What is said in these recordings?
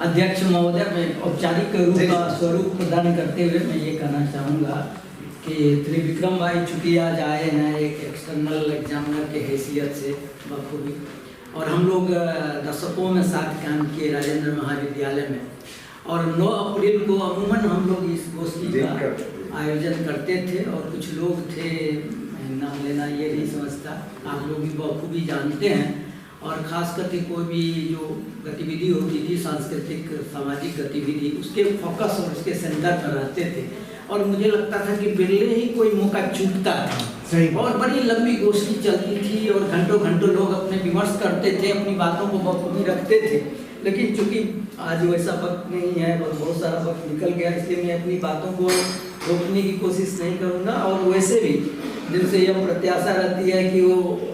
अध्यक्ष महोदय, मैं औपचारिक रूप का स्वरूप प्रदान करते हुए मैं ये कहना चाहूँगा कि त्रिविक्रम भाई चूँकि आज आए हैं एक एक्सटर्नल एग्जामिनर के हैसियत से बखूबी, और हम लोग दशकों में साथ काम किए राजेंद्र महाविद्यालय में, और 9 अप्रैल को अमूमन हम लोग इस गोष्ठी का आयोजन करते थे, और कुछ लोग थे, नाम लेना ये नहीं समझता, आप लोग भी बखूबी जानते हैं, और ख़ास करके कोई भी जो गतिविधि होती थी सांस्कृतिक सामाजिक गतिविधि, उसके फोकस और उसके सेंटर पर रहते थे, और मुझे लगता था कि बिरले ही कोई मौका चूकता था, और बड़ी लंबी गोष्ठी चलती थी और घंटों घंटों लोग अपने विमर्श करते थे, अपनी बातों को बखूबी रखते थे। लेकिन चूंकि आज वैसा वक्त नहीं है और बहुत सारा वक्त निकल गया, इसलिए मैं अपनी बातों को रोकने की कोशिश नहीं करूँगा, और वैसे भी दिल से यह प्रत्याशा रहती है कि वो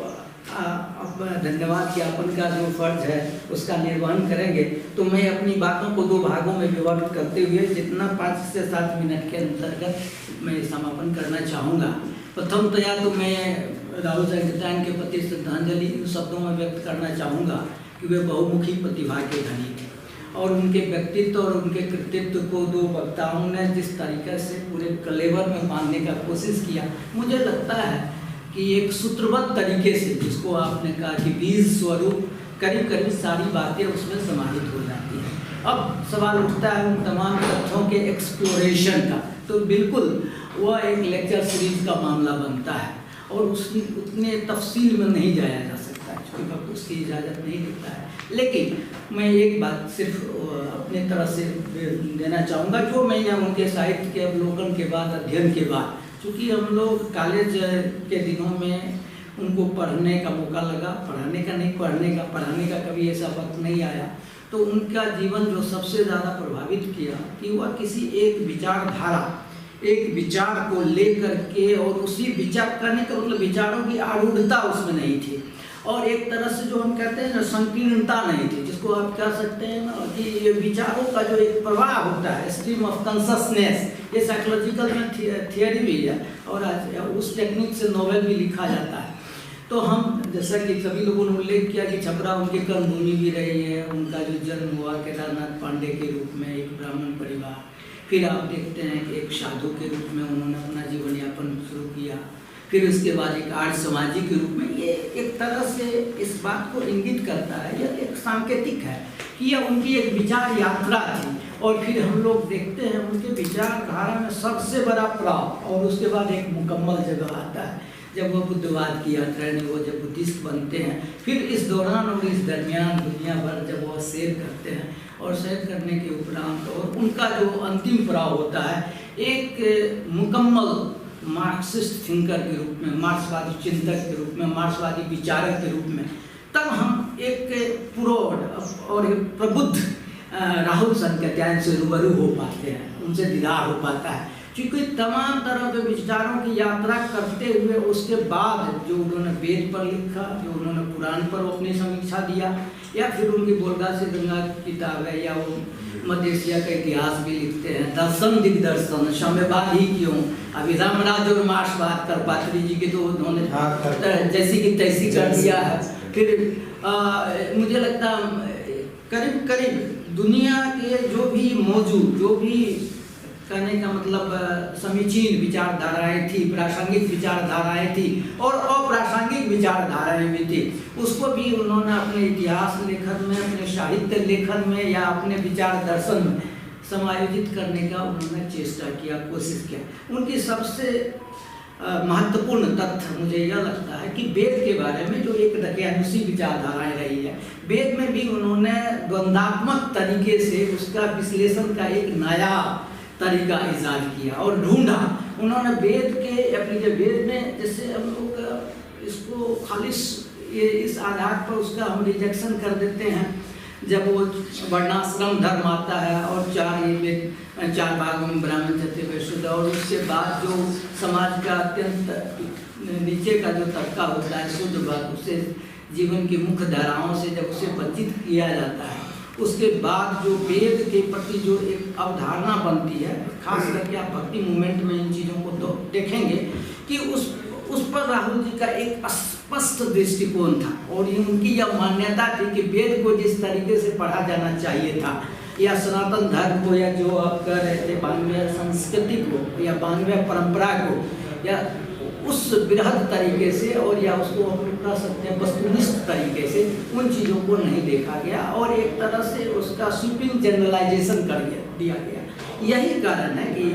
धन्यवाद ज्ञापन का जो फर्ज है उसका निर्वहन करेंगे। तो मैं अपनी बातों को 2 भागों में विभाजित करते हुए जितना 5 से 7 मिनट के अंतर्गत मैं समापन करना चाहूँगा। प्रथमतया तो मैं राहुल संकीर्तन के प्रति श्रद्धांजलि इन शब्दों में व्यक्त करना चाहूँगा कि वे बहुमुखी प्रतिभा के धनी थे, और उनके व्यक्तित्व और उनके कृतित्व को 2 वक्ताओं ने जिस तरीके से पूरे कलेवर में बांधने का कोशिश किया, मुझे लगता है कि एक सूत्रबद्ध तरीके से, जिसको आपने कहा कि बीज स्वरूप, करीब करीब सारी बातें उसमें समाहित हो जाती हैं। अब सवाल उठता है उन तमाम तथ्यों के एक्सप्लोरेशन का, तो बिल्कुल वह एक लेक्चर सीरीज का मामला बनता है, और उतने तफसील में नहीं जाया जा सकता क्योंकि वक्त उसकी इजाज़त नहीं देता है। लेकिन मैं एक बात सिर्फ अपने तरफ से देना चाहूँगा, जो मैंने उनके साहित्य के अवलोकन के बाद, अध्ययन के बाद, चूँकि हम लोग कॉलेज के दिनों में उनको पढ़ने का मौका लगा, पढ़ाने का कभी ऐसा वक्त नहीं आया, तो उनका जीवन जो सबसे ज़्यादा प्रभावित किया कि वह किसी एक विचारधारा, एक विचार को लेकर के, और उसी विचार करने का मतलब विचारों की आरूढ़ता उसमें नहीं थी, और एक तरह से जो हम कहते हैं ना संकीर्णता नहीं थी, जिसको आप कह सकते हैं ना कि विचारों का जो एक प्रवाह होता है, स्ट्रीम ऑफ कॉन्शसनेस, ये साइकोलॉजिकल में थियरी भी है, और आज उस टेक्निक से नॉवेल भी लिखा जाता है। तो हम, जैसा कि सभी लोगों ने उल्लेख किया कि छपरा उनकी कर्मभूमि भी रही है, उनका जो जन्म हुआ केदारनाथ पांडे के रूप में, एक ब्राह्मण परिवार, फिर आप देखते हैं कि एक साधु के रूप में उन्होंने अपना जीवन यापन शुरू किया, फिर उसके बाद एक आर्य समाजी के रूप में। ये एक तरह से इस बात को इंगित करता है, यह एक सांकेतिक है कि यह उनकी एक विचार यात्रा थी, और फिर हम लोग देखते हैं उनके विचारधारा में सबसे बड़ा पड़ाव, और उसके बाद एक मुकम्मल जगह आता है जब वो बुद्धवाद की यात्रा में वो जब बुद्धिस्ट बनते हैं। फिर इस दौरान और इस दरमियान दुनिया भर जब वो सैर करते हैं, और सैर करने के उपरांत और उनका जो अंतिम पड़ाव होता है एक मुकम्मल मार्क्सिस्ट थिंकर के रूप में, मार्क्सवादी चिंतक के रूप में, मार्क्सवादी विचारक के रूप में, तब हम एक प्रौढ़ और एक प्रबुद्ध राहुल संकीर्तन से रूबरू हो पाते हैं, उनसे दीदार हो पाता है, क्योंकि तमाम तरह के विचारों की यात्रा करते हुए उसके बाद जो उन्होंने वेद पर लिखा, जो उन्होंने पुराण पर अपनी समीक्षा दिया, या फिर उनकी बोलगा से गंगा की किताब है, या वो मध्य एशिया का इतिहास भी लिखते हैं, दर्शन दिग्दर्शन साम्यवाद ही क्यों, अभी रामराज और मार्क्सवाद कर्पात्री जी की तो उन्होंने जैसी की तैसी कर दिया है। फिर मुझे लगता करीब करीब दुनिया के जो भी मौजूद, जो भी कहने का मतलब समीचीन विचारधाराएं थी, प्रासंगिक विचारधाराएं थी और अप्रासंगिक विचारधाराएं भी थी, उसको भी उन्होंने अपने इतिहास लेखन में, अपने साहित्य लेखन में या अपने विचार दर्शन में समायोजित करने का उन्होंने चेष्टा किया, कोशिश किया। उनकी सबसे महत्वपूर्ण तथ्य मुझे यह लगता है कि वेद के बारे में जो एक दकियानुसी विचारधाराएं रही है, वेद में भी उन्होंने द्वंद्वात्मक तरीके से उसका विश्लेषण का एक नया तरीका ईजाद किया और ढूंढा। उन्होंने वेद के वेद में, जैसे हम लोग इसको खालिश ये इस आधार पर उसका हम रिजेक्शन कर देते हैं, जब वो वर्णाश्रम धर्म आता है और 4 भागों में ब्राह्मण क्षत्रिय वैश्य, और उसके बाद जो समाज का अत्यंत नीचे का जो तबका होता है शुद्ध वर्ग, उसे जीवन की मुख्य धाराओं से जब उसे वंचित किया जाता है, उसके बाद जो वेद के प्रति जो एक अवधारणा बनती है, खास करके आप भक्ति मूवमेंट में इन चीज़ों को तो देखेंगे कि उस पर राहुल जी का एक स्पष्ट दृष्टिकोण था, और उनकी यह मान्यता थी कि वेद को जिस तरीके से पढ़ा जाना चाहिए था या सनातन धर्म को, या जो आप कह रहे थे मानवीय संस्कृति को या मानवीय परंपरा को, या उस बृहद तरीके से, और या उसको हम लोग कह सकते हैं वस्तुनिष्ठ तरीके से उन चीज़ों को नहीं देखा गया और एक तरह से उसका स्वीपिंग जनरलाइजेशन कर दिया गया। यही कारण है कि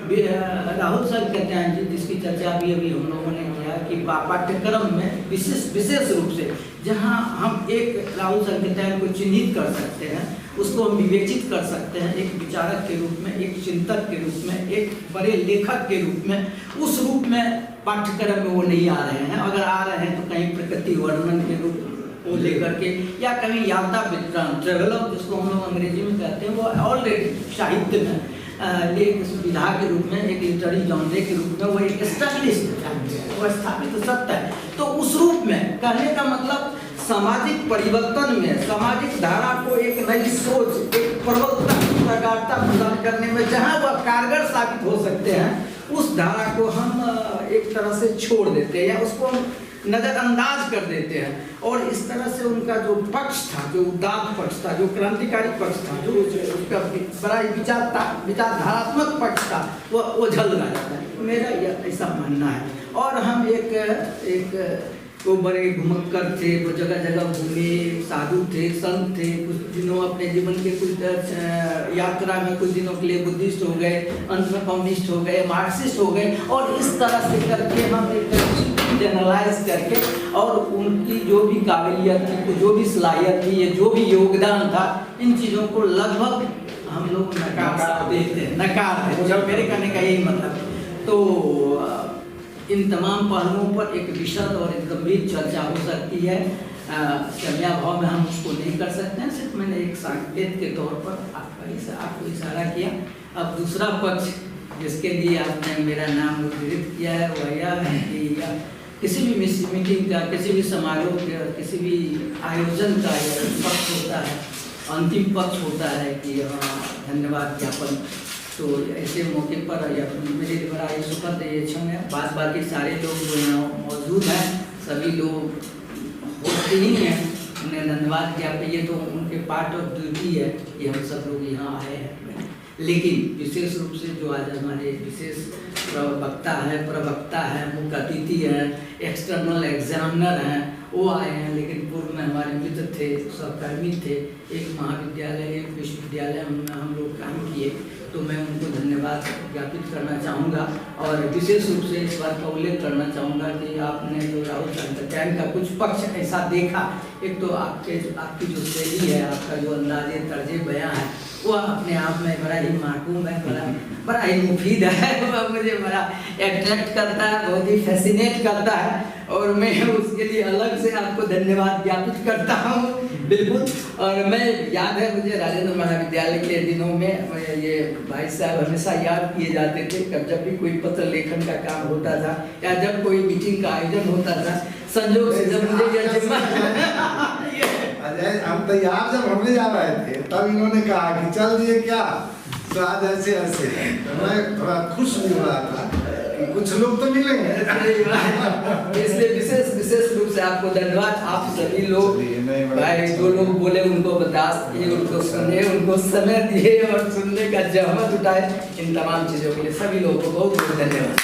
राहुल संकटायन जी, जिसकी चर्चा भी अभी हम लोगों ने किया कि पाठ्यक्रम में विशेष रूप से जहां हम एक राहुल संकटायन को चिन्हित कर सकते हैं, उसको हम विवेचित कर सकते हैं एक विचारक के रूप में, एक चिंतक के रूप में, एक बड़े लेखक के रूप में, उस रूप में पाठ्यक्रम में वो नहीं आ रहे हैं। अगर आ रहे हैं तो कहीं प्रकृति वर्णन के रूप को लेकर के, या कहीं यात्रा वितरण ट्रेवलर जिसको हम लोग अंग्रेजी में कहते हैं, वो ऑलरेडी साहित्य में एक विधा के रूप में, एक लिटरेरी जॉनरे के रूप में वो एक एस्टैब्लिश्ड है, वो स्थापित सत्य है। तो उस रूप में कहने का मतलब सामाजिक परिवर्तन में, सामाजिक धारा को एक नई सोच, एक प्रबलता, प्रगाढ़ता प्रदान करने में जहां वह कारगर साबित हो सकते हैं, उस धारा को हम एक तरह से छोड़ देते हैं या उसको हम नजरअंदाज कर देते हैं। और इस तरह से उनका जो पक्ष था, जो उदात्त पक्ष था, जो क्रांतिकारी पक्ष था, जो उसका बड़ा विचारधारात्मक पक्ष था, वो झल रहा जाता है। मेरा यह ऐसा मानना है। और हम एक वो बड़े घुमक्कर थे, वो जगह जगह घूमे, साधु थे, संत थे, कुछ दिनों अपने जीवन के कुछ यात्रा में कुछ दिनों के लिए बुद्धिस्ट हो गए, अंत में कम्युनिस्ट हो गए, मार्क्सिस्ट हो गए, और इस तरह से करके हम एक जनरलाइज करके और उनकी जो भी काबिलियत थी, जो भी सलाहियत थी, ये जो भी योगदान था, इन चीज़ों को लगभग हम लोग नकार देते, मेरे कहने का यही मतलब। तो इन तमाम पहलुओं पर एक विशद और एक गंभीर चर्चा हो सकती है। क्षम्या भाव में हम उसको नहीं कर सकते हैं, सिर्फ मैंने एक संकेत के तौर पर आपको इशारा किया। अब दूसरा पक्ष जिसके लिए आपने मेरा नाम उद्धृत किया है वह यह है कि किसी भी मीटिंग का, किसी भी समारोह का, किसी भी आयोजन का यह पक्ष होता है, अंतिम पक्ष होता है कि धन्यवाद ज्ञापन। तो ऐसे मौके पर या मेरे लिए बड़ा ये सुखद ये क्षण है। बाकी सारे लोग जो यहाँ मौजूद हैं, सभी लोग होते ही हैं, उन्हें धन्यवाद ज्ञापन, ये तो उनके पार्ट ऑफ ड्यूटी है कि हम सब लोग यहाँ आए हैं। लेकिन विशेष रूप से जो आज हमारे विशेष प्रवक्ता है, मुख्य अतिथि हैं, एक्सटर्नल एग्जामिनर हैं, वो आए हैं। लेकिन पूर्व में हमारे मित्र थे, सहकर्मी थे, एक महाविद्यालय, एक विश्वविद्यालय में हम लोग काम किए, तो मैं उनको धन्यवाद ज्ञापित करना चाहूँगा। और विशेष रूप से इस बात का उल्लेख करना चाहूँगा कि आपने जो राहुल संकटायन का कुछ पक्ष ऐसा देखा, एक तो आपकी जो शैली है, आपका जो अंदाजे तर्जे बयां है, वो अपने आप में बड़ा ही माकूम है, बड़ा ही मुफीद है, वह मुझे बड़ा अट्रैक्ट करता है, बहुत ही फैसिनेट करता है, और मैं उसके लिए अलग से आपको धन्यवाद ज्ञापित करता हूँ। बिल्कुल। और मैं याद है मुझे राजेंद्र महाविद्यालय के दिनों में ये भाई साहब हमेशा याद किए जाते थे, जब भी कोई पत्र लेखन का काम होता था या जब कोई मीटिंग का आयोजन होता था, संजोग से जब मुझे यह जिम्मा हम तैयार जब हमने जा रहे थे तब इन्होंने कहा कि चल दिए क्या, तो आज ऐसे मैं थोड़ा खुश भी हो रहा था कि कुछ लोग तो मिलेंगे। इसलिए विशेष रूप से आपको धन्यवाद। आप सभी लोग भाई, जो लोग बोले उनको बर्दाश्त किए, उनको सुने, उनको समय दिए और सुनने का जहमत उठाए, इन तमाम चीज़ों के लिए सभी लोगों को बहुत बहुत धन्यवाद।